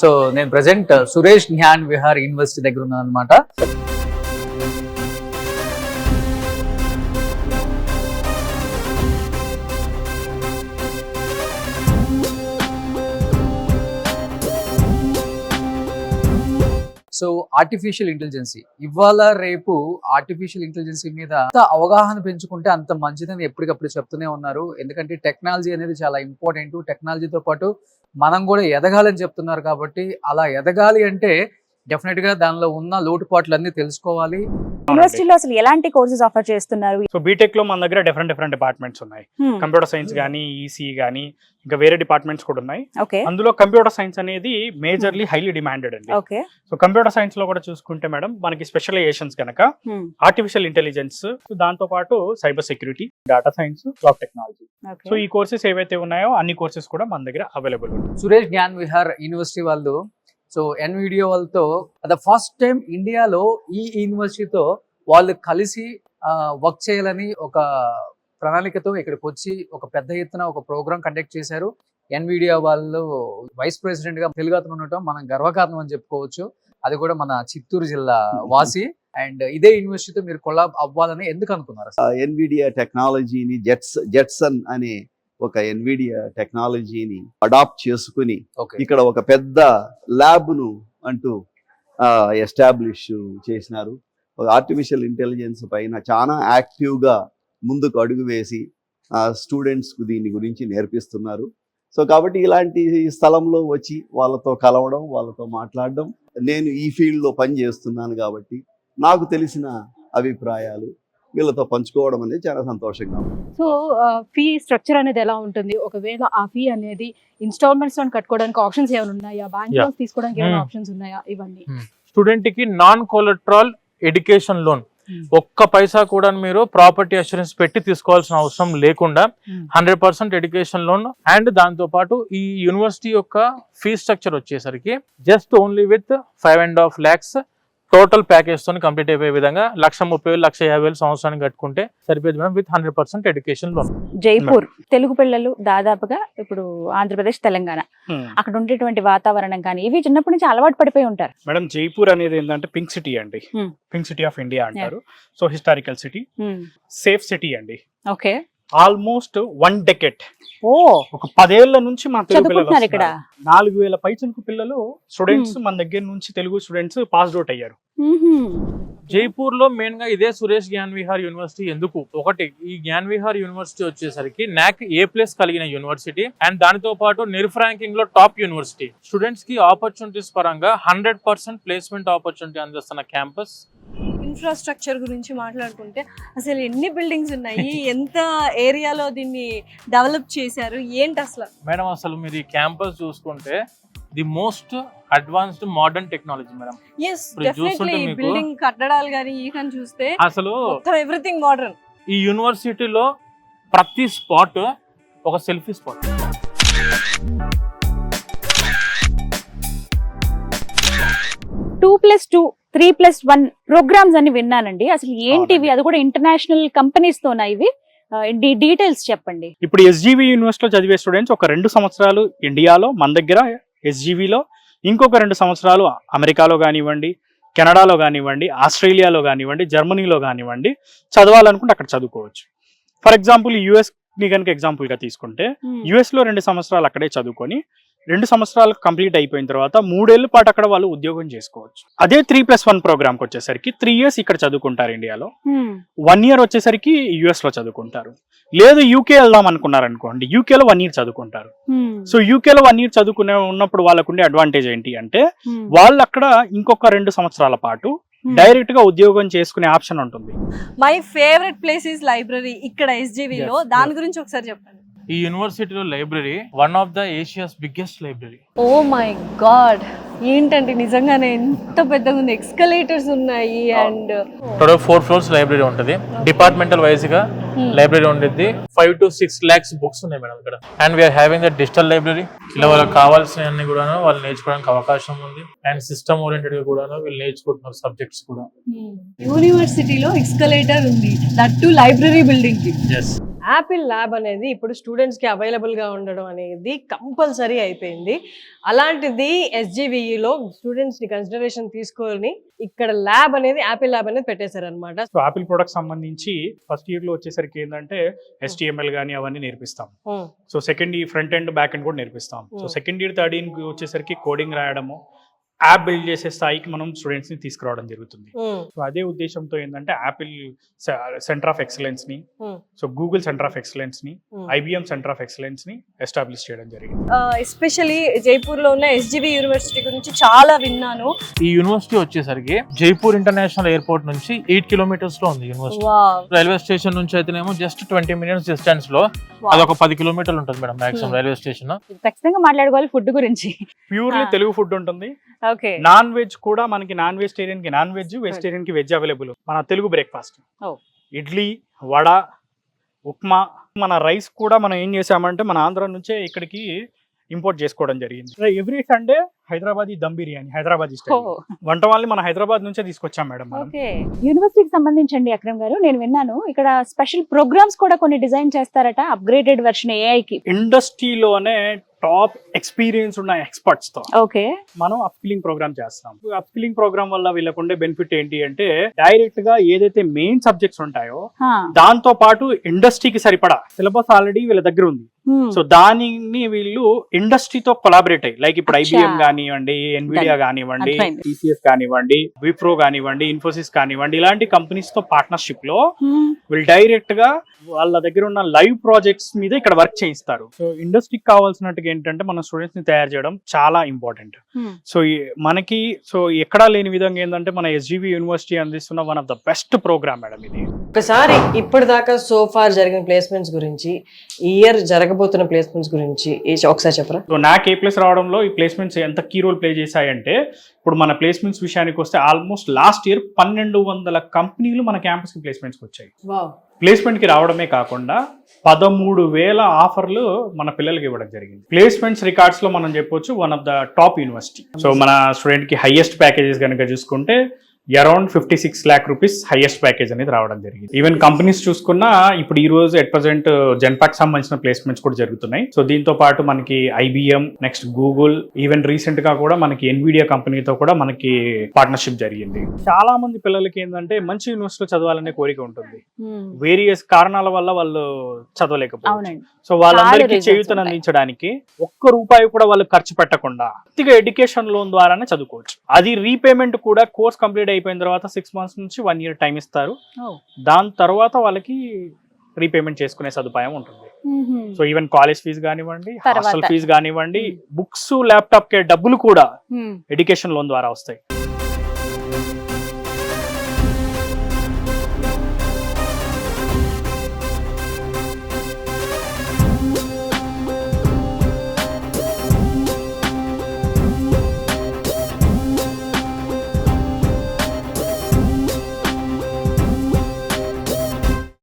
So నేను present Suresh Gyan Vihar university దగ్గర ఉన్నాను అనమాట. సో ఆర్టిఫిషియల్ ఇంటెలిజెన్సీ ఇవాళ రేపు ఆర్టిఫిషియల్ ఇంటెలిజెన్సీ మీద అంత అవగాహన పెంచుకుంటే అంత మంచిదని ఎప్పటికప్పుడు చెప్తూనే ఉన్నారు. ఎందుకంటే టెక్నాలజీ అనేది చాలా ఇంపార్టెంట్. టెక్నాలజీతో పాటు మనం కూడా ఎదగాలని చెప్తున్నారు. కాబట్టి అలా ఎదగాలి అంటే డెఫినెట్ గా దానిలో ఉన్న లోటుపాట్లన్నీ తెలుసుకోవాలి. యూనివర్సిటీలో అసలు ఎలాంటి కోర్సెస్ ఆఫర్ చేస్తున్నారు? సో బీటెక్ లో మన దగ్గర డిఫరెంట్ డిపార్ట్మెంట్స్ ఉన్నాయి. కంప్యూటర్ సైన్స్ గానీ, ఈసీ గానీ, ఇంకా వేరే డిపార్ట్మెంట్స్ కూడా ఉన్నాయి. అందులో కంప్యూటర్ సైన్స్ అనేది మేజర్లీ హైలీ డిమాండెడ్ అండి. సో కంప్యూటర్ సైన్స్ లో కూడా చూసుకుంటే మేడం మనకి స్పెషలైజేషన్స్ కనుక ఆర్టిఫిషియల్ ఇంటెలిజెన్స్, దాంతో పాటు cyber security, data science, cloud technology. So ఈ కోర్సెస్ ఏవైతే ఉన్నాయో అన్ని కోర్సెస్ కూడా మన దగ్గర అవైలబుల్ ఉన్నాయి. సురేష్ జ్ఞాన్ విహార్ యూనివర్సిటీ వాళ్ళు సో ఎన్విడియో వాళ్ళతో ద ఫస్ట్ టైం ఇండియాలో ఈ యూనివర్సిటీతో వాళ్ళు కలిసి వర్క్ చేయాలని ఒక ప్రణాళికతో ఇక్కడికి వచ్చి ఒక పెద్ద ఎత్తున ఒక ప్రోగ్రామ్ కండక్ట్ చేశారు. ఎన్విడియో వాళ్ళు వైస్ ప్రెసిడెంట్ గా తెలుగు అతను ఉండటం మనం గర్వకారణం అని చెప్పుకోవచ్చు. అది కూడా మన చిత్తూరు జిల్లా వాసి. అండ్ ఇదే యూనివర్సిటీతో మీరు కొలాబ్ అవ్వాలని ఎందుకు అనుకున్నారు? ఎన్విడియా టెక్నాలజీని జెట్సన్ అనే ఒక ఎన్విడియా టెక్నాలజీని అడాప్ట్ చేసుకుని ఇక్కడ ఒక పెద్ద ల్యాబ్ ను అంటూ ఎస్టాబ్లిష్ చేసినారు. ఆర్టిఫిషియల్ ఇంటెలిజెన్స్ పైన చాలా యాక్టివ్ గా ముందుకు అడుగు వేసి స్టూడెంట్స్ కు దీని గురించి నేర్పిస్తున్నారు. సో కాబట్టి ఇలాంటి స్థలంలో వచ్చి వాళ్ళతో కలవడం, వాళ్ళతో మాట్లాడడం, నేను ఈ ఫీల్డ్ లో పని చేస్తున్నాను కాబట్టి నాకు తెలిసిన అభిప్రాయాలు వీళ్ళతో పంచుకోవడం అనేది చాలా సంతోషంగా ఉంది. సో ఫీ స్ట్రక్చర్ అనేది ఎలా ఉంటుంది? ఒకవేళ ఆ ఫీ అనేది ఇన్స్టాల్మెంట్స్ లో కట్టుకోవడానికి ఆప్షన్స్ ఏమైనా ఉన్నాయా? బ్యాంక్ లోన్స్ తీసుకోవడానికి ఏమైనా ఆప్షన్స్ ఉన్నాయా? ఇవన్నీ స్టూడెంట్ కి నాన్ కొలెటరల్ ఎడ్యుకేషన్ లోన్, ఒక్క పైసా కూడా మీరు ప్రాపర్టీ అష్యూరెన్స్ పెట్టి తీసుకోవాల్సిన అవసరం లేకుండా 100% ఎడ్యుకేషన్ లోన్. అండ్ దాంతో పాటు ఈ యూనివర్సిటీ యొక్క ఫీ స్ట్రక్చర్ వచ్చేసరికి just only with 5.5 lakhs total package తో కంప్లీట్ అయిపోయే విధంగా 1,30,000 1,50,000 సంవత్సరానికి కట్టుకుంటే సరిపోయేది madam, with 100% education loan. Jaipur Telugu పిల్లలు దాదాపుగా ఇప్పుడు ఆంధ్రప్రదేశ్, తెలంగాణ అక్కడ ఉండేటువంటి వాతావరణం కానీ ఇవి చిన్నప్పటి నుంచి అలవాటు పడిపోయి ఉంటారు. మేడం జైపూర్ అనేది ఏంటంటే పింక్ సిటీ అండి. పింక్ సిటీ ఆఫ్ ఇండియా అంటారు. So historical city, safe city అండి. ఓకే, ఆల్మోస్ట్ 1 decade, ఒక 10 ఏళ్ల నుంచి మా తెలుగు పిల్లలు ఇక్కడ 4,000 పైచలకు పిల్లలు స్టూడెంట్స్ మన దగ్గర నుంచి తెలుగు స్టూడెంట్స్ పాస్ అవుట్ అయ్యారు. జైపూర్ లో మెయిన్ గా ఇదే సురేష్ జ్ఞాన్ విహార్ యూనివర్సిటీ ఎందుకు? ఒకటి, ఈ జ్ఞాన్ విహార్ యూనివర్సిటీ వచ్చేసరికి నాక్ A+ కలిగిన యూనివర్సిటీ. అండ్ దానితో పాటు నిర్ఫ్ ర్యాంకింగ్ లో టాప్ యూనివర్సిటీ. స్టూడెంట్స్ కి ఆపర్చునిటీస్ పరంగా 100% ప్లేస్మెంట్ ఆపర్చునిటీ అందిస్తున్న క్యాంపస్. ఇన్ఫ్రాస్ట్రక్చర్ గురించి మాట్లాడుకుంటే అసలు ఎన్ని బిల్డింగ్స్ ఉన్నాయి, ఎంత ఏరియాలో దీన్ని డెవలప్ చేశారు, ఏంటి అసలు? మేడం అసలు మీరు ఈ క్యాంపస్ చూసుకుంటే the most advanced modern technology madam. yes definitely building కట్టడాలు గాని ఈ కానీ చూస్తే అసలు ఎవ్రీథింగ్ మోడర్న్. ఈ యూనివర్సిటీలో ప్రతి స్పాట్ ఒక selfie spot. Two plus 2 3+1 programmes అని విన్నానండి. అసలు ఏంటివి? అది కూడా ఇంటర్నేషనల్ కంపెనీస్ తోనా ఇవి? డీటెయిల్స్ చెప్పండి. ఇప్పుడు SGV యూనివర్సిటీలో చదివే స్టూడెంట్స్ ఒక 2 సంవత్సరాలు ఇండియాలో మన దగ్గర SGVలో, ఇంకొక 2 సంవత్సరాలు అమెరికాలో కానివ్వండి, కెనడాలో కానివ్వండి, ఆస్ట్రేలియాలో కానివ్వండి, జర్మనీలో కానివ్వండి చదవాలనుకుంటే అక్కడ చదువుకోవచ్చు. ఫర్ ఎగ్జాంపుల్ US ని కనుక ఎగ్జాంపుల్ గా తీసుకుంటే US లో 2 సంవత్సరాలు అక్కడే చదువుకొని 2 సంవత్సరాలు కంప్లీట్ అయిపోయిన తర్వాత 3 ఏళ్ల పాటు అక్కడ వాళ్ళు ఉద్యోగం చేసుకోవచ్చు. అదే 3+1 ప్రోగ్రామ్ కి వచ్చేసరికి 3 years ఇక్కడ చదువుకుంటారు ఇండియాలో, 1 year వచ్చేసరికి US లో చదువుకుంటారు. లేదు UK వెళ్దాం అనుకున్నారు అనుకోండి, UK లో 1 year చదువుకుంటారు. సో UK లో 1 year చదువుకునే ఉన్నప్పుడు వాళ్ళకు ఉండే అడ్వాంటేజ్ ఏంటి అంటే వాళ్ళు అక్కడ ఇంకొక 2 సంవత్సరాల పాటు డైరెక్ట్ గా ఉద్యోగం చేసుకునే ఆప్షన్ ఉంటుంది. My favourite place is library ఇక్కడ SGV లో. దాని గురించి ఒకసారి చెప్పండి. ఈ యూనివర్సిటీలో library one of the Asia's biggest library. Oh my God, ఏంటండి నిజంగానే ఎంత పెద్దగా ఉంది. ఎక్స్కలేటర్స్ ఉన్నాయి అండ్ టోటల్ 4 floors లైబ్రరీ ఉంటుంది. డిపార్ట్మెంటల్ వైజ్ గా లైబ్రరీ ఉంటుంది. 5 to 6 lakhs బుక్స్ ఉన్నాయి మేడం ఇక్కడ. And we're having the digital library. ఇలా వాళ్ళకి కావాల్సినవన్నీ కూడా వాళ్ళు నేర్చుకోవడానికి అవకాశం ఉంది. అండ్ సిస్టమ్ ఓరియంటెడ్ గా కూడా వీళ్ళు నేర్చుకుంటున్నారు సబ్జెక్ట్స్ కూడా. యూనివర్సిటీలో ఎక్స్కలేటర్ ఉంది, దట్ టు లైబ్రరీ బిల్డింగ్ కి. yes యాపిల్ ల్యాబ్ అనేది ఇప్పుడు స్టూడెంట్స్కి అవైలబుల్గా ఉండడం అనేది కంపల్సరీ అయిపోయింది. అలాంటిది SGVలో స్టూడెంట్స్ని కన్సిడరేషన్ తీసుకొని ఇక్కడ ల్యాబ్ అనేది యాపిల్ ల్యాబ్ అనేది పెట్టేశారనమాట. సో యాపిల్ ప్రొడక్ట్ సంబంధించి ఫస్ట్ ఇయర్ లో వచ్చేసరికి ఏంటంటే HTML కానీ అవన్నీ నేర్పిస్తాం. So second year front end back end కూడా నేర్పిస్తాం. So second year third year వచ్చేసరికి కోడింగ్ రాయడము, యాప్ బిల్డ్ చేసే స్థాయికి మనం స్టూడెంట్స్ ని తీసుకురావడం జరుగుతుంది. సో అదే ఉద్దేశంతో ఏంటంటే యాపిల్ సెంటర్ ఆఫ్ ఎక్సలెన్స్ ని, so Google centre of excellence ని, IBM సెంటర్ ఆఫ్ ఎక్సలెన్స్ ని ఎస్టాబ్లిష్ చేయడం జరిగింది. ఎస్పెషల్లీ జైపూర్ లో ఉన్న SGV యూనివర్సిటీ గురించి చాలా విన్నాను. ఈ యూనివర్సిటీ వచ్చేసరికి జైపూర్ ఇంటర్నేషనల్ ఎయిర్పోర్ట్ నుంచి 8 కిలోమీటర్స్ లో ఉంది యూనివర్సిటీ. రైల్వే స్టేషన్ నుంచి అయితేనేమో జస్ట్ 20 minutes డిస్టెన్స్ లో, అదొక 10 కిలోమీటర్లు ఉంటుంది మేడం మాక్సిమం రైల్వే స్టేషన్. ఖచ్చితంగా మాట్లాడుకోవాలి ఫుడ్ గురించి. ప్యూర్లీ తెలుగు ఫుడ్ ఉంటుంది. ఓకే. నాన్ వెజ్ కూడా మనకి నాన్ వెజిటేరియన్ కి నాన్ వెజ్, వెజిటేరియన్ కి వెజ్ అవైలబుల్. మన తెలుగు బ్రేక్ఫాస్ట్ ఇడ్లీ, వడ, ఉప్మా. మన రైస్ కూడా మనం ఏం చేసామంటే మన ఆంధ్ర నుంచే ఇక్కడికి ఇంపోర్ట్ చేసుకోవడం జరిగింది. Every Sunday Hyderabadi dum biryani, Hyderabadi style వంట వాళ్ళని మన హైదరాబాద్ నుంచే తీసుకొచ్చాం మేడం. ఓకే. యూనివర్సిటీకి సంబంధించండి అక్రమ్ గారు, నేను విన్నాను ఇక్కడ స్పెషల్ ప్రోగ్రామ్స్ కూడా కొన్ని డిజైన్ చేస్తారట, అప్గ్రేడెడ్ వెర్షన్ AI కి. ఇండస్ట్రీలోనే టాప్ ఎక్స్పీరియన్స్ ఉన్న ఎక్స్పర్ట్స్ తో ఓకే మనం అప్స్కిల్లింగ్ ప్రోగ్రామ్ చేస్తాం. అప్స్కిల్లింగ్ ప్రోగ్రామ్ వల్ల వీళ్ళకు ఉండే బెనిఫిట్ ఏంటి అంటే డైరెక్ట్ గా ఏదైతే మెయిన్ సబ్జెక్ట్స్ ఉంటాయో దాంతో పాటు ఇండస్ట్రీకి సరిపడా సిలబస్ ఆల్రెడీ వీళ్ళ దగ్గర ఉంది. సో దానిని వీళ్ళు ఇండస్ట్రీతో కొలాబరేట్ అయ్యి, లైక్ ఇప్పుడు IBM కానివ్వండి, NVIDIA కానివ్వండి, TCS కానివ్వండి, విప్రో కానివ్వండి, ఇన్ఫోసిస్ కానివ్వండి, ఇలాంటి కంపెనీస్ తో పార్ట్నర్షిప్ లో వీళ్ళు డైరెక్ట్ గా వాళ్ళ దగ్గర ఉన్న లైవ్ ప్రాజెక్ట్స్ మీద ఇక్కడ వర్క్ చేయిస్తారు. సో ఇండస్ట్రీకి కావాల్సినట్టుగా ఏంటంటే మన స్టూడెంట్స్ ని తయారు చేయడం చాలా ఇంపార్టెంట్. సో మనకి ఎక్కడా లేని విధంగా ఏంటంటే మన SGV యూనివర్సిటీ అందిస్తున్న one of the best programme madam ఇది. ఒకసారి ఇప్పటిదాకా సోఫార్ జరిగిన ప్లేస్మెంట్స్ గురించి, ఈ ఇయర్ జరగబోతున్న ప్లేస్మెంట్స్ గురించి ఒకసారి చెప్పరా? సో నాకు A+ రావడంలో ఈ ప్లేస్మెంట్స్ ఎంత కీ రోల్ ప్లే చేశాయంటే, ఇప్పుడు మన ప్లేస్మెంట్స్ విషయానికి వస్తే ఆల్మోస్ట్ లాస్ట్ ఇయర్ 1200 కంపెనీలు మన క్యాంపస్ కి ప్లేస్మెంట్స్ వచ్చాయి. ప్లేస్మెంట్ కి రావడమే కాకుండా 13,000 ఆఫర్లు మన పిల్లలకి ఇవ్వడం జరిగింది. ప్లేస్మెంట్స్ రికార్డ్స్ లో మనం చెప్పొచ్చు one of the top university. So మన స్టూడెంట్ కి హైయెస్ట్ ప్యాకేజెస్ కనుక చూసుకుంటే around 56 lakh rupees highest package అనేది రావడం జరిగింది. ఈవెన్ కంపెనీస్ చూసుకున్నా ఇప్పుడు ఈ రోజు ఎట్ ప్రెసెంట్ జెన్పాక్ సంబంధించిన ప్లేస్మెంట్స్ కూడా జరుగుతున్నాయి. సో దీంతో పాటు మనకి IBM, next Google, even recent గా కూడా మనకి NVIDIA కంపెనీతో కూడా మనకి పార్ట్నర్షిప్ జరిగింది. చాలా మంది పిల్లలకి ఏంటంటే మంచి యూనివర్సిటీలో చదవాలనే కోరిక ఉంటుంది. వేరియస్ కారణాల వల్ల వాళ్ళు చదవలేకపోవచ్చు. సో వాళ్ళందరికీ చేయూతను అందించడానికి ₹1 కూడా వాళ్ళు ఖర్చు పెట్టకుండా పూర్తిగా ఎడ్యుకేషన్ లోన్ ద్వారానే చదువుకోవచ్చు. అది రీపేమెంట్ కూడా కోర్స్ కంప్లీట్ అయిపోయిన తర్వాత 6 months నుంచి 1 year టైం ఇస్తారు. దాని తర్వాత వాళ్ళకి రీపేమెంట్ చేసుకునే సదుపాయం ఉంటుంది. సో ఈవెన్ కాలేజ్ ఫీజు కానివ్వండి, హాస్టల్ ఫీజు కానివ్వండి, బుక్స్, ల్యాప్టాప్ కే డబ్బులు కూడా ఎడ్యుకేషన్ లోన్ ద్వారా వస్తాయి.